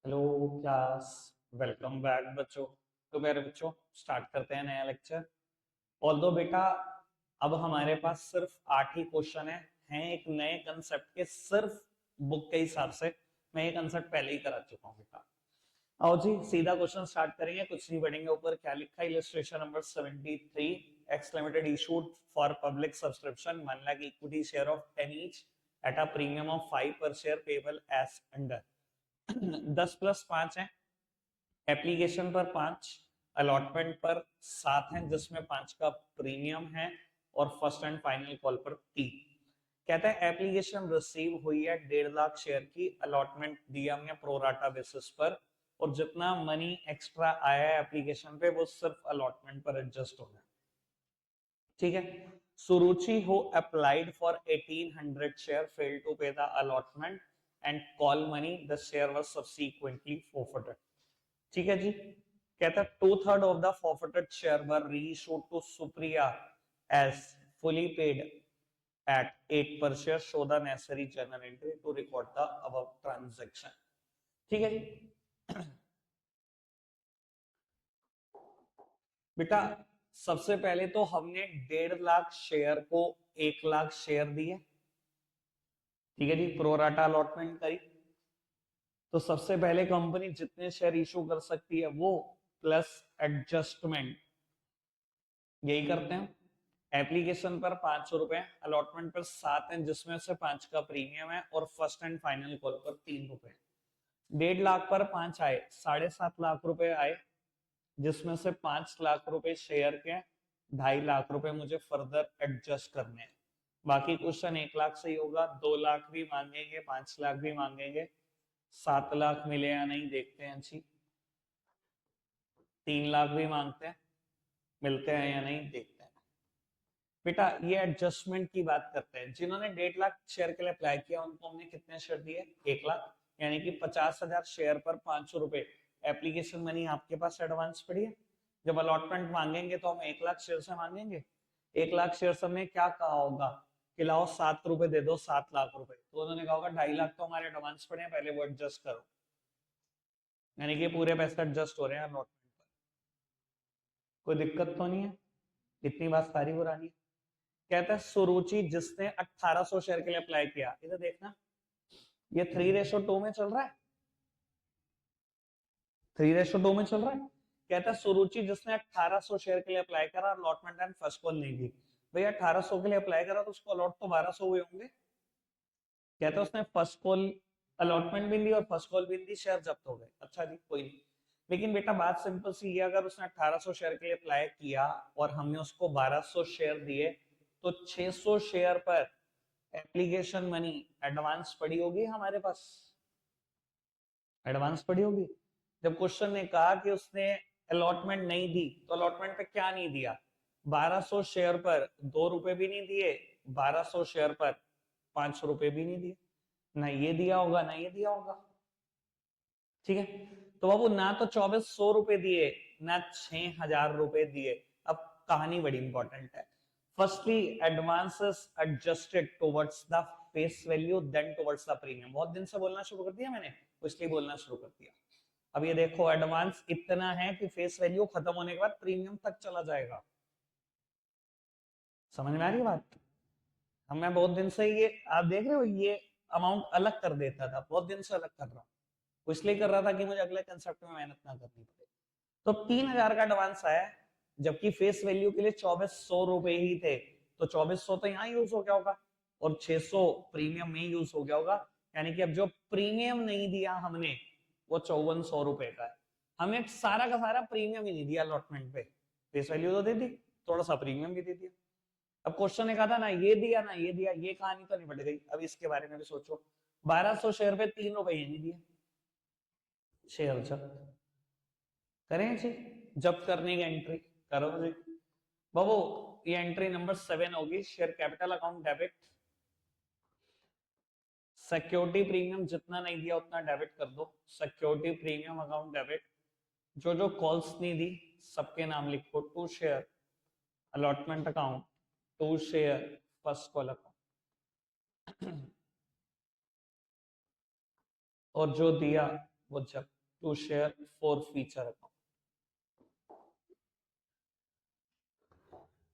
Hello class. Welcome back बच्चों। तो प्यारे बच्चों, स्टार्ट करते हैं नया लेक्चर। ऑल्दो बेटा, अब हमारे पास सिर्फ 8 ही क्वेश्चन हैं एक नए कंसेप्ट के। सिर्फ बुक के हिसाब से मैं ये कंसेप्ट पहले ही करा चुका हूँ बेटा। आओ जी, सीधा क्वेश्चन स्टार्ट करेंगे, कुछ नहीं पढ़ेंगे। ऊपर क्या लिखा है? Illustration number 73, x limited issued for public subscription 1 lakh equity share of 10 each eight a premium of 5 पर शेयर पेबल एज अंडर। 10+5 है, एप्लीकेशन पर 5, अलॉटमेंट पर 7 है जिसमें 5 का प्रीमियम है, और फर्स्ट एंड फाइनल कॉल पर 3। कहता है एप्लीकेशन रिसीव हुई है 1.5 लाख शेयर की, अलॉटमेंट दिया हमने प्रोराटा बेसिस पर, और जितना मनी एक्स्ट्रा आया है एप्लीकेशन पे वो सिर्फ अलॉटमेंट पर एडजस्ट होना है। ठीक है। सुरुचि हो applied for 1800 share, fail to pay the allotment and call money, the share was subsequently forfeited. ठीक है जी। कहता है 2/3 of the forfeited share were reissued to Supriya as fully paid at 8 per share, show the necessary journal entry to record the above transaction। ठीक है जी। बेटा, सबसे पहले तो हमने 1.5 लाख शेयर को 1 लाख शेयर दिए। ठीक है जी, प्रोराटा अलॉटमेंट करी। तो सबसे पहले कंपनी जितने शेयर इशू कर सकती है वो प्लस एडजस्टमेंट, यही करते हैं। एप्लीकेशन पर 500 रुपए, अलॉटमेंट पर 7 है जिसमें से 5 का प्रीमियम है, और फर्स्ट एंड फाइनल कॉल पर 3 रुपए। 1.5 लाख पर 5 आए, 7.5 लाख रुपए आए जिसमें से 5 लाख रुपए शेयर के, 2.5 लाख रुपए मुझे फर्दर एडजस्ट करने हैं। बाकी क्वेश्चन 1 लाख से ही होगा। 2 लाख भी मांगेंगे, 5 लाख भी मांगेंगे, 7 लाख मिले या नहीं देखते हैं जी। 3 लाख भी मांगते हैं, मिलते हैं या नहीं देखते हैं। बेटा ये एडजस्टमेंट की बात करते हैं। जिन्होंने 1.5 लाख शेयर के लिए अप्लाई किया उनको हमने कितने शेयर दिए? 1 लाख, यानी कि 50,000 शेयर पर 500 रुपए एप्लीकेशन मनी आपके पास एडवांस पड़ी है। जब अलॉटमेंट मांगेंगे तो हम 1 लाख शेयर से मांगेंगे। 1 लाख शेयर से हमने क्या कहा होगा कि लाओ 7 रुपए दे दो, 7 लाख रुपए। तो उन्होंने कहा होगा 2.5 लाख तो हमारे एडवांस पड़े हैं, पहले वो एडजस्ट करो। यानी कि पूरे पैसे एडजस्ट हो रहे हैं अलॉटमेंट पर। कोई दिक्कत तो नहीं है? इतनी बात सारी पुरानी है। कहता है सुरुचि जिसने 1800 शेयर के लिए अप्लाई किया, इधर देखना, ये 3:2 में चल रहा है। 3:2 में चल रहा है। कहता है सुरुचि जिसने 1800 शेयर के लिए अप्लाई करा, अलॉटमेंट एंड फर्स्ट कॉल नहीं दी। भैया 1800 के लिए अप्लाई करा तो उसको अलॉट तो 1200 हुए होंगे। कहता है उसने फर्स्ट कॉल अलॉटमेंट भी दी और फर्स्ट कॉल भी दी, शेयर जब्त हो गए। अच्छा जी, कोई नहीं। लेकिन बेटा बात सिंपल सी है, अगर उसने 1800 शेयर के लिए अप्लाई किया और हमने उसको 1200 शेयर दिए, तो 600 शेयर पर एप्लीकेशन मनी एडवांस पड़ी होगी हमारे पास। एडवांस पड़ी होगी। जब क्वेश्चन ने कहा कि उसने अलॉटमेंट नहीं दी, तो अलॉटमेंट पे क्या नहीं दिया? 1200 शेयर पर 2 रुपए भी नहीं दिए, 1200 शेयर पर 5 रुपए भी नहीं दिए। ना ये दिया होगा ना ये दिया होगा। ठीक है। तो बाबू ना तो 2400 रुपए दिए, ना 6000 रुपए दिए। अब कहानी बड़ी इंपॉर्टेंट है। Firstly advances adjusted towards the face value then towards the premium. बहुत दिन से बोलना शुरू कर दिया मैंने, तो इसलिए बोलना शुरू कर दिया। अब ये देखो, एडवांस इतना है कि फेस वैल्यू खत्म होने के बाद प्रीमियम तक चला जाएगा। समझ में आ रही है बात? हम मैं बहुत दिन से ये, आप देख रहे हो, ये अमाउंट अलग कर देता था, बहुत दिन से अलग कर रहा हूँ। वो इसलिए कर रहा था कि मुझे अगले कंसेप्ट में मेहनत ना करनी पड़े। तो 3000 का एडवांस आया, जबकि फेस वैल्यू के लिए 2400 रुपए ही थे। तो 2400 तो यहाँ यूज हो गया होगा, और 600 प्रीमियम में यूज हो गया होगा। यानी कि अब जो प्रीमियम नहीं दिया हमने वो 5400 रुपए का है। हमने सारा का सारा प्रीमियम ही नहीं दिया अलॉटमेंट पे, फेस वैल्यू तो दे दी, थोड़ा सा प्रीमियम भी दे दिया। अब क्वेश्चन ने कहा था ना ये दिया ना ये दिया, ये कहानी तो नहीं बढ़ गई। अब इसके बारे में भी सोचो। 1200 शेयर पे 3 रुपए ही नहीं दिए। शेयर जब्त करें जी। जब्त करने की एंट्री करो जी। बाबू ये एंट्री नंबर 7 होगी, share capital account debit. Security premium जितना नहीं दिया उतना डेबिट कर दो, सिक्योरिटी प्रीमियम अकाउंट डेबिट। जो जो कॉल्स नहीं दी सबके नाम लिखो। To share allotment account, to share first call account, और जो दिया वो जब to share forfeiture account.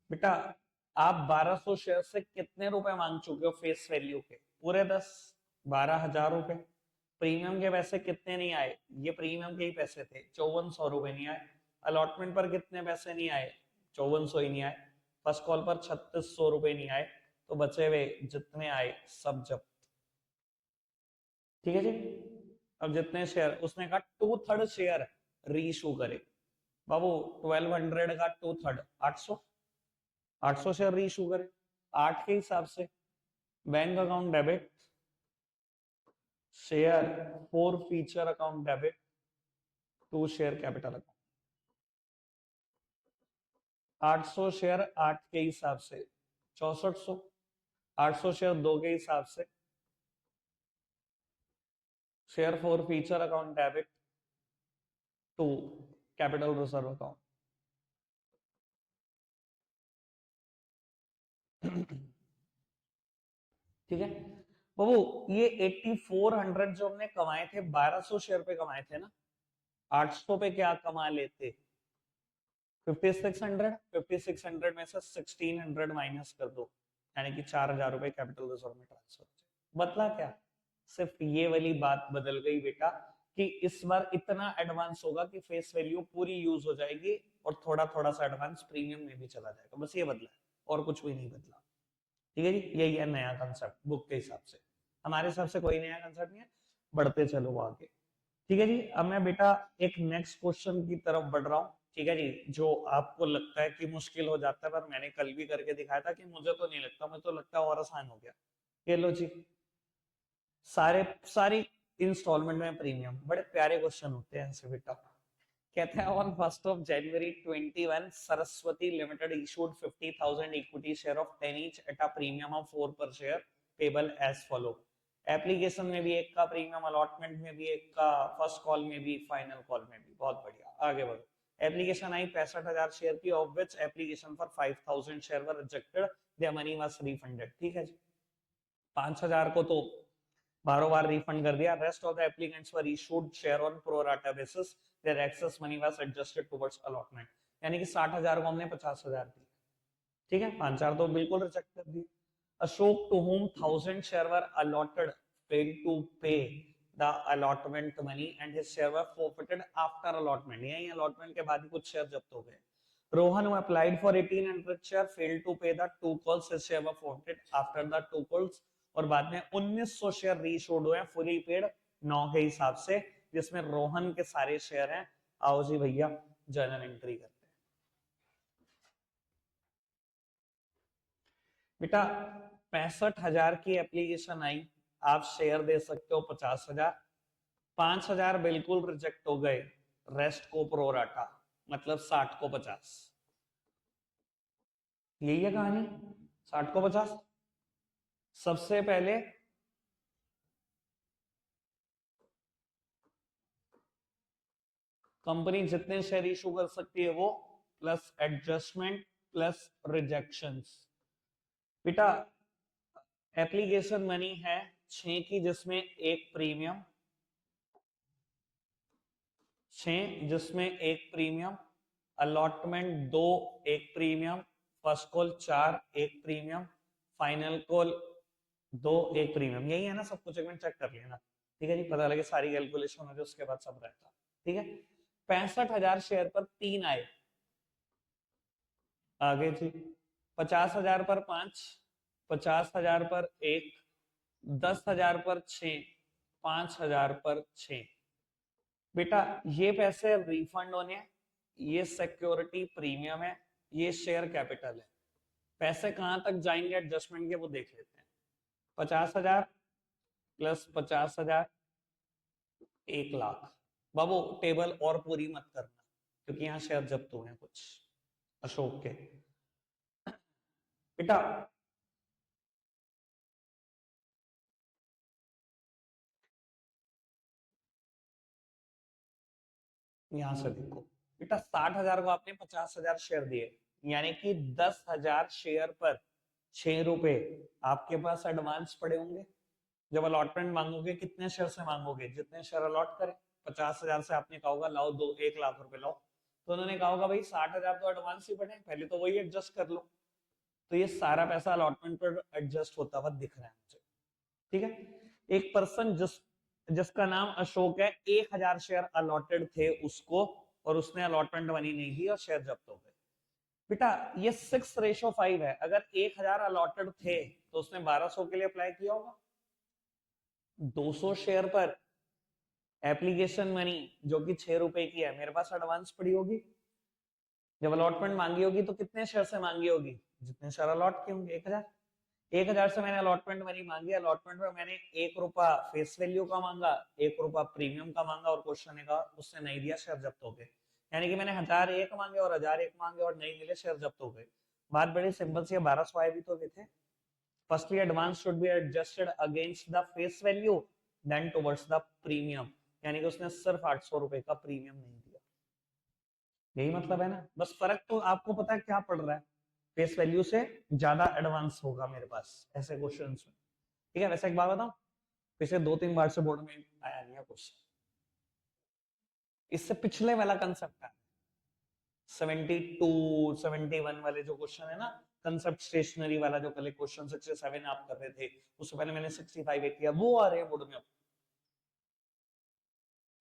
बेटा आप 1200 शेयर से कितने रुपए मांग चुके हो फेस वैल्यू के? पूरे 10, 12,000 रुपए। प्रीमियम के पैसे कितने नहीं आए? ये प्रीमियम के ही पैसे थे, 5400 रुपए नहीं आए। अलॉटमेंट पर कितने पैसे नहीं आए? 5400 ही नहीं आए। फर्स्ट कॉल पर 3600 रुपए नहीं आए। तो बचे हुए जितने आए सब जब्त। ठीक है जी। अब जितने शेयर उसने कहा 2/3 शेयर रीइशू करे। बाबू 1200 का 2/3 800, 800 शेयर रीइशू करे। 8 के हिसाब से bank account debit, share forfeiture account debit to share capital account. 800 share 8 के हिसाब से 6400, 800 शेयर 2 के हिसाब से share forfeiture account debit to capital reserve account. ठीक है बाबू, ये 8400 जो हमने कमाए थे 1200 शेयर पे कमाए थे ना, 800 पे क्या कमा लेते? 5600 में से 1600 माइनस कर दो, यानी कि 4000 रुपए कैपिटल रिजर्व में ट्रांसफर। बदला क्या? सिर्फ ये वाली बात बदल गई बेटा कि इस बार इतना एडवांस होगा कि फेस वैल्यू पूरी यूज हो जाएगी और थोड़ा थोड़ा सा एडवांस प्रीमियम में भी चला जाएगा। बस ये बदला है और कुछ भी नहीं बदला। ठीक है जी, यही है नया कंसेप्ट बुक के हिसाब से। हमारे हिसाब से कोई नया कंसेप्ट नहीं है, बढ़ते चलो आगे। ठीक है जी, अब मैं बेटा एक नेक्स्ट क्वेश्चन की तरफ बढ़ रहा हूँ। ठीक है जी, जो आपको लगता है कि मुश्किल हो जाता है, पर मैंने कल भी करके दिखाया था कि मुझे तो नहीं लगता, मुझे तो लगता है और आसान हो गया। ये लो जी, सारी इंस्टॉलमेंट में प्रीमियम। बड़े प्यारे क्वेश्चन होते हैं ऐसे बेटा। कहते हैं on 1st of January 21 Saraswati limited issued 50,000 equity share of 10 each at a premium of 4 per share payable as follow. Application में भी एक का प्रीमियम, अलॉटमेंट में भी एक का, फर्स्ट कॉल में भी, फाइनल कॉल में भी। बहुत बढ़िया, आगे बढ़ो। एप्लीकेशन आई 65,000 शेयर की, of which application for 5,000 share were rejected, their money was refunded. ठीक है जी, 5,000 को तो बारों बार रिफंड कर दिया। Rest of the applicants were issued share on pro rata basis, their excess money was adjusted towards allotment. यानी कि 60,000 को हमने 50,000 दिए। ठीक है, 5,000 तो बिल्कुल रिजेक्ट कर दिए। Ashok to whom 1,000 share were allotted failed to pay the allotment money and his share were forfeited after allotment। यही allotment के बाद ही कुछ शेयर जब्त हो गए। Rohan who applied for 1,800 share failed to pay the 2 calls, his share were forfeited after the 2 calls। और बाद में 1900 शेयर रीइशूड हुए फुली पेड 9 के हिसाब से, जिसमें रोहन के सारे शेयर हैं। आओ जी भैया जर्नल एंट्री करते हैं। बेटा 65,000 की एप्लीकेशन आई, आप शेयर दे सकते हो 50,000। 5,000 बिल्कुल रिजेक्ट हो गए, रेस्ट को प्रो राटा, मतलब 60 को 50। यही है कहानी, 60 को 50। सबसे पहले कंपनी जितने शेयर इशू कर सकती है वो, प्लस एडजस्टमेंट प्लस रिजेक्शंस। बेटा एप्लीकेशन मनी है 6 की, जिसमें एक प्रीमियम, 6 जिसमें एक प्रीमियम, अलॉटमेंट 2 एक प्रीमियम, फर्स्ट कॉल 4 एक प्रीमियम, फाइनल कॉल 2 एक प्रीमियम। यही है ना सब कुछ, एक मिनट चेक कर लेना। ठीक है जी, पता लगे सारी कैलकुलेशन हो जाए उसके बाद सब रहता। ठीक है, 65,000 शेयर पर 3 आए, आगे जी 50,000 पर 5, 50,000 पर 1, 10,000 पर 6, 5,000 पर 6। बेटा ये पैसे रिफंड होने हैं, ये सिक्योरिटी प्रीमियम है, ये शेयर कैपिटल है। पैसे कहां तक जाएंगे एडजस्टमेंट के वो देख लेते हैं। 50,000 प्लस 50,000 1,00,000। बाबू टेबल और पूरी मत करना क्योंकि यहाँ शेयर जब्त हुए हैं कुछ अशोक के। बेटा यहां से देखो बेटा, 60,000 को आपने 50,000 शेयर दिए, यानी कि 10,000 शेयर पर 6 रुपए आपके पास एडवांस पड़े होंगे। जब अलॉटमेंट मांगोगे कितने शेयर से मांगोगे? जितने शेयर अलॉट करें, 50,000 से आपने कहा होगा लाओ 1 लाख रुपए लाओ, तो उन्होंने कहा होगा भाई 60,000 तो एडवांस ही पड़े, पहले तो वही एडजस्ट कर लो। तो ये सारा पैसा अलॉटमेंट पर एडजस्ट होता हुआ दिख रहा है मुझे, ठीक है। एक पर्सन जिसका नाम अशोक है, 1,000 शेयर अलॉटेड थे उसको, और उसने अलॉटमेंट मनी नहीं दी और शेयर जब्त हो गए। बेटा ये 6:5 है, अगर 1,000 अलॉटेड थे तो उसने 1200 के लिए अप्लाई किया होगा। 200 शेयर पर एप्लीकेशन मनी जो कि 6 रुपए की है मेरे पास एडवांस पड़ी होगी। जब अलॉटमेंट मांगी होगी तो कितने शेयर से मांगी होगी, जितने शेयर अलॉट किए होंगे, 1,000। 1,000 से मैंने अलॉटमेंट मनी मांगी, अलॉटमेंट में मैंने 1 रुपया फेस वैल्यू का मांगा, 1 रुपया प्रीमियम का मांगा, और क्वेश्चन ने कहा उसने नहीं दिया, शेयर जब्त हो गए। यानी कि मैंने 1,001 मांगे और 1,001 मांगे और नहीं मिले, शेयर जब्त हो गए। बात बड़ी सिंपल सी है, 1200 आए भी तो भी थे। Firstly advance should be adjusted against the face value then towards the premium, यानी कि उसने सिर्फ 800 रुपए का प्रीमियम नहीं दिया। यही मतलब है ना, बस फर्क तो आपको पता है क्या पड़ रहा है, फेस वैल्यू से ज्यादा एडवांस होगा मेरे पास ऐसे क्वेश्चंस में, ठीक है। वैसे एक बात बताऊं, पिछले 2-3 बार से बोर्ड में आया नहीं है क्वेश्चन, इससे पिछले वाला कंसेप्ट है 72 71 वाले जो क्वेश्चन है ना, कंसेप्ट स्टेशनरी वाला जो कल क्वेश्चन 67 आप कर रहे थे, उससे पहले मैंने 65 एक किया, वो आ रहे हैं बोर्ड में।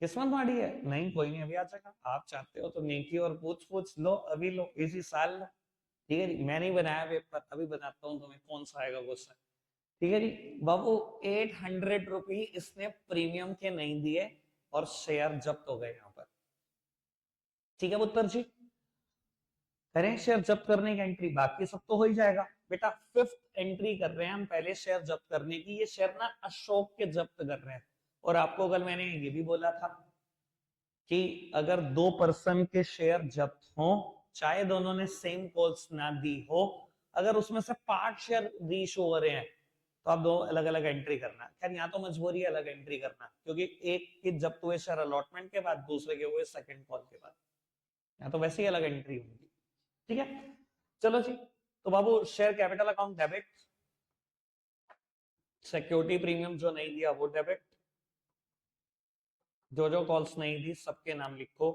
किस्मत माड़ी है नहीं, कोई नहीं, अभी आ जाएगा। आप चाहते हो तो नेकी और पूछ पूछ लो, अभी लो, इसी साल लो, ठीक है जी। मैं नहीं बनाया पेपर, अभी बनाता हूँ तुम्हें कौन सा आएगा क्वेश्चन, ठीक है जी। बाबू 800 रुपी इसने प्रीमियम के नहीं दिए और शेयर जब्त हो गए यहाँ पर, ठीक है पुत्र जी। करें शेयर जब्त करने की एंट्री, बाकी सब तो हो ही जाएगा। बेटा 5th एंट्री कर रहे हैं हम पहले शेयर जब्त करने की, ये शेयर ना अशोक के जब्त कर रहे हैं। और आपको कल मैंने ये भी बोला था कि अगर 2 पर्सन के शेयर जब्त हो, चाहे दोनों ने सेम कॉल्स ना दी हो, अगर उसमें से पार्ट शेयर रीइशू हो रहे हैं, तो आप 2 अलग अलग एंट्री करना। खैर यहाँ तो मजबूरी है अलग एंट्री करना, क्योंकि एक के जब्त हुए शेयर अलॉटमेंट के बाद, दूसरे के हुए सेकंड कॉल के बाद, यहाँ तो वैसे ही अलग एंट्री होगी, ठीक है। चलो जी, तो बाबू share capital account debit, security premium जो नहीं दिया वो डेबिट, जो कॉल्स नहीं दी सबके नाम लिखो,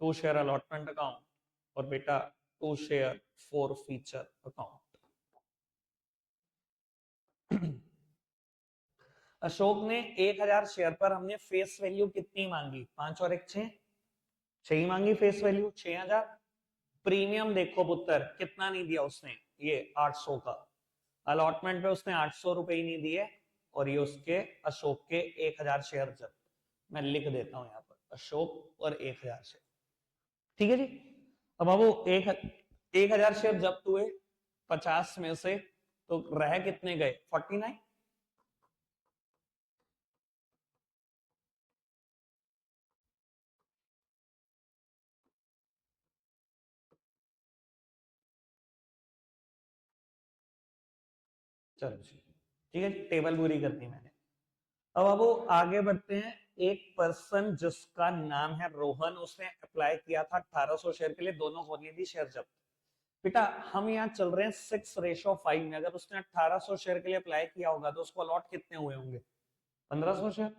2 शेयर अलॉटमेंट अकाउंट, और बेटा 2 share forfeiture account. Ashok ने 1,000 शेयर पर हमने फेस वैल्यू कितनी मांगी, 5 और 1 6, 6 ही मांगी फेस वैल्यू 6,000। प्रीमियम देखो पुत्र कितना नहीं दिया उसने, ये 800 का, अलॉटमेंट पे उसने 800 रुपए ही नहीं दिए, और ये उसके अशोक के 1,000 शेयर जब, मैं लिख देता हूं यहाँ पर अशोक और 1,000 शेयर, ठीक है जी। अब बाबू 1,000 शेयर जब्त हुए 50 में से, तो रह कितने गए 49, चलो जी, ठीक है, टेबल पूरी कर दी मैंने। अब अब वो आगे बढ़ते हैं। एक पर्सन जिसका नाम है रोहन, उसने अप्लाई किया था 1800 शेयर के लिए, दोनों को नहीं दी शेयर जब्त। बेटा हम यहाँ चल रहे हैं 6:5 में, अगर उसने 1800 शेयर के लिए अप्लाई किया होगा तो उसको अलॉट कितने हुए होंगे, 1500 शेयर।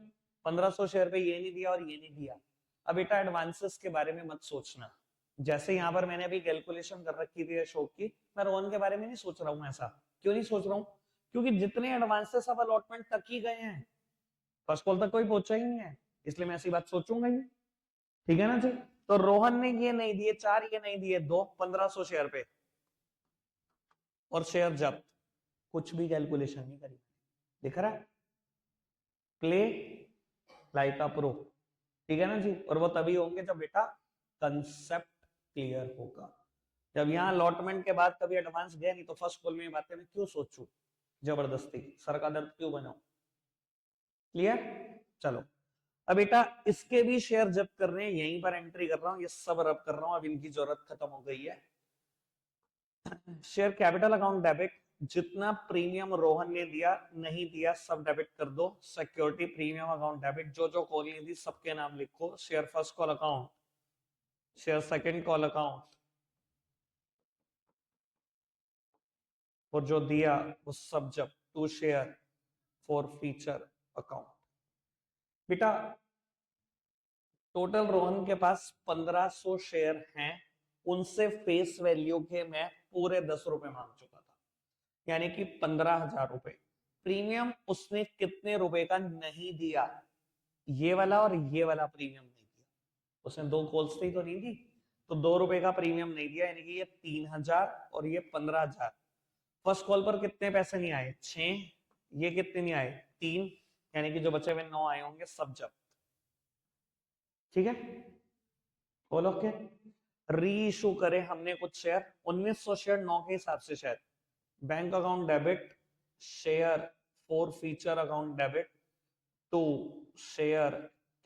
1500 शेयर पे ये नहीं दिया और ये नहीं दिया। अब बेटा एडवांसेस के बारे में मत सोचना, जैसे यहाँ पर मैंने अभी कैलकुलेशन कर रखी थी अशोक की, मैं रोहन के बारे में नहीं सोच रहा हूँ। ऐसा क्यों नहीं सोच रहा हूँ, क्योंकि जितने एडवांसेस अब अलॉटमेंट तक ही गए हैं, फर्स्ट कॉल तक कोई पहुंचा ही नहीं है, इसलिए मैं ऐसी बात सोचूंगा ही, ठीक है ना जी। तो रोहन ने ये नहीं दिए 4, ये नहीं दिए 2, 1500 शेयर पे, और शेयर जब्त, कुछ भी कैलकुलेशन नहीं करी, दिख रहा है, प्ले लाइक अ प्रो, ठीक है ना जी। और वो तभी होंगे जब बेटा कंसेप्ट क्लियर होगा। जब यहाँ अलॉटमेंट के बाद कभी एडवांस गया नहीं, तो फर्स्ट कॉल में ये बातें मैं क्यों सोचूं, जबरदस्ती सर का दर्द क्यों बनाऊं, क्लियर। चलो अब बेटा इसके भी शेयर जब्त कर रहे हैं, यहीं पर एंट्री कर रहा हूं, ये सब रब कर रहा हूं, अब इनकी जरूरत खत्म हो गई है। शेयर कैपिटल अकाउंट डेबिट, जितना प्रीमियम रोहन ने दिया नहीं दिया सब डेबिट कर दो। सिक्योरिटी प्रीमियम अकाउंट डेबिट, जो कॉल नहीं दी सबके नाम लिखो। Share first call account, share second call account, और जो दिया वो सब जब 2 शेयर फॉर फीचर अकाउंट। बेटा टोटल रोहन के पास 1500 शेयर हैं, उनसे फेस वैल्यू के मैं पूरे 10 रुपए मांग चुका था, यानी कि 15,000 रुपए। प्रीमियम उसने कितने रुपए का नहीं दिया, ये वाला और ये वाला प्रीमियम नहीं दिया, उसने दो कॉल्स थी तो नहीं दी, तो 2 रुपए का प्रीमियम नहीं दिया, यानी कि ये 3,000 और ये 15,000। फर्स्ट कॉल पर कितने पैसे नहीं आए, 6, ये कितने नहीं आए, 3, यानी कि जो बचे हुए 9 आए होंगे सब जब्त। ठीक है, बोलो ओके। री इशू करे हमने कुछ शेयर, 1900 शेयर 9 के हिसाब से share, bank account debit, share forfeiture account debit to share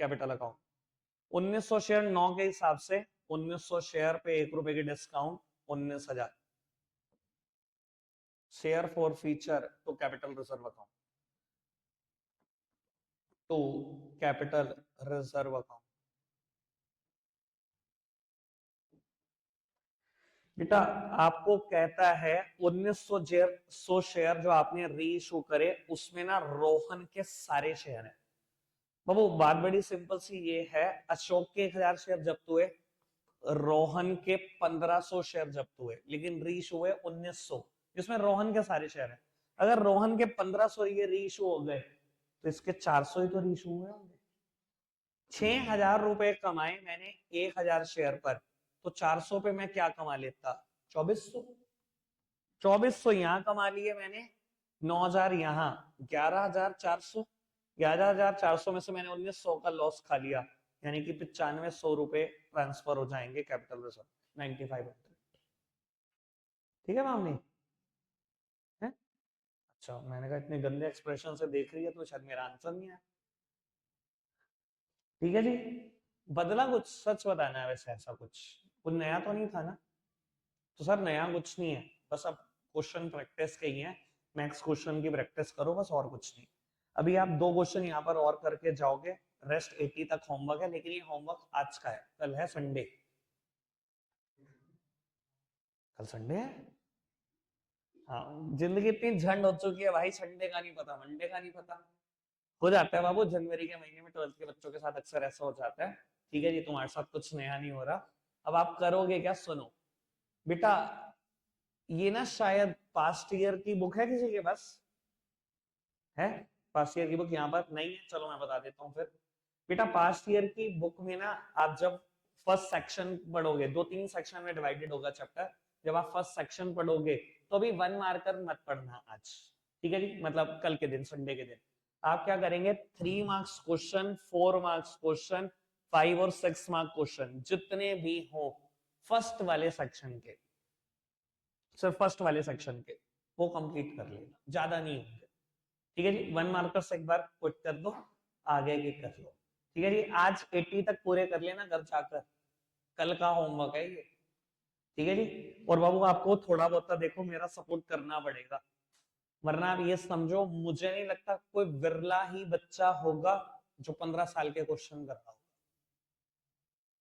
capital account. 1900 share 9 के हिसाब से, 1900 शेयर पे 1 रुपए की discount, 19,000। Share forfeiture to capital reserve account, to capital reserve account. बेटा आपको कहता है 1900 शेयर जो आपने री इशू करे उसमें ना रोहन के सारे शेयर हैं। बाबू बात बड़ी सिंपल सी ये है, अशोक के 1000 शेयर जब्त हुए, रोहन के 1500 शेयर जब्त हुए, लेकिन री इशू हुए 1900, जिसमें रोहन के सारे शेयर हैं। अगर रोहन के 1500 ये री इशू हो गए तो इसके 400 ही तो री इशू हुए होंगे। 6,000 रुपए कमाए मैंने 1,000 शेयर पर, तो 400 पे मैं क्या कमा लेता, 2400। 2400 यहां कमा लिए मैंने, 9,000 यहाँ, 11,400। 11,400 में से मैंने 1900 का लॉस खा लिया, यानी कि 9500 रुपए ट्रांसफर हो जाएंगे कैपिटल रिजर्व, 9500। ठीक है मामनी है। अच्छा मैंने कहा इतने गंदे एक्सप्रेशन से देख रही है तो शायद मेरा आंसर नहीं है। ठीक है जी, बदला कुछ, सच बताना है वैसे, ऐसा कुछ नया तो नहीं था ना। तो सर नया कुछ नहीं है, बस अब क्वेश्चन प्रैक्टिस के ही है, नेक्स्ट क्वेश्चन की प्रैक्टिस करो बस, और कुछ नहीं। अभी आप 2 क्वेश्चन यहाँ पर और करके जाओगे, रेस्ट 80 तक होमवर्क है, लेकिन ये होमवर्क आज का है, कल है संडे। कल संडे है, हाँ। जिंदगी इतनी झंड हो चुकी है भाई, संडे का नहीं पता, मंडे का नहीं पता। हो जाता है बाबू, जनवरी के महीने में 12th के बच्चों के साथ अक्सर ऐसा हो जाता है। ठीक है जी, तुम्हारे साथ कुछ नया नहीं हो रहा। अब आप करोगे क्या, सुनो बेटा, ये ना शायद पास्ट ईयर की बुक है किसी के पास, है पास्ट ईयर की बुक यहाँ पर नहीं है, चलो मैं बता देता हूँ फिर। बेटा पास्ट ईयर की बुक में ना, आप जब फर्स्ट सेक्शन पढ़ोगे, 2-3 सेक्शन में डिवाइडेड होगा चैप्टर, जब आप फर्स्ट सेक्शन पढ़ोगे तो भी 1 मार्कर मत पढ़ना आज। ठीक है जी, मतलब कल के दिन, संडे के दिन आप क्या करेंगे, 3 मार्क्स क्वेश्चन, 4 मार्क्स क्वेश्चन, 5 और 6 मार्क क्वेश्चन जितने भी हो फर्स्ट वाले सेक्शन के, सिर्फ फर्स्ट वाले सेक्शन के, वो कंप्लीट कर लेना, ज्यादा नहीं होंगे। ठीक है जी, 1 मार्कर्स एक बार पुट कर दो, आगे के कर लो। ठीक है जी, आज 80 तक पूरे कर लेना घर जाकर, कल का होमवर्क है ये। ठीक है जी, और बाबू आपको थोड़ा बहुत देखो मेरा सपोर्ट करना पड़ेगा, वरना आप ये समझो, मुझे नहीं लगता कोई विरला ही बच्चा होगा जो 15 साल के क्वेश्चन कर रहा होगा।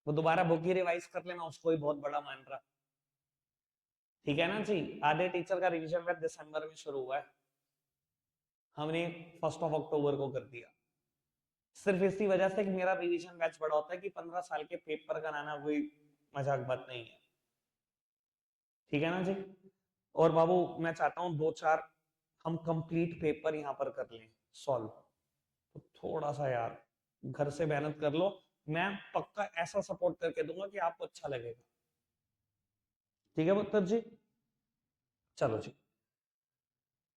वो दोबारा बुक ही रिवाइज कर लेना, उसको ही बहुत बड़ा मान रहा। ठीक है ना जी, आधे टीचर का रिवीजन बैच दिसंबर में शुरू हुआ है, हमने 1 अक्टूबर को कर दिया, सिर्फ इसी वजह से कि मेरा रिवीजन बैच बड़ा होता है, कि 15 साल के पेपर कराना कोई मजाक बात नहीं है। ठीक है ना जी, और बाबू मैं चाहता हूँ 2-4 हम कंप्लीट पेपर यहाँ पर कर लें सॉल्व, तो थोड़ा सा यार घर से मेहनत कर लो, मैं पक्का ऐसा सपोर्ट करके दूंगा कि आपको अच्छा लगेगा। ठीक है पुत्र जी, चलो जी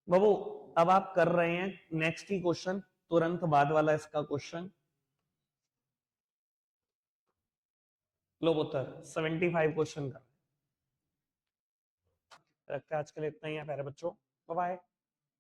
बाबू, अब आप कर रहे हैं नेक्स्ट ही क्वेश्चन, तुरंत बाद वाला इसका क्वेश्चन। लो पुत्र 75 क्वेश्चन का रखते हैं, आज के लिए इतना ही है प्यारे बच्चों, बाय बाय।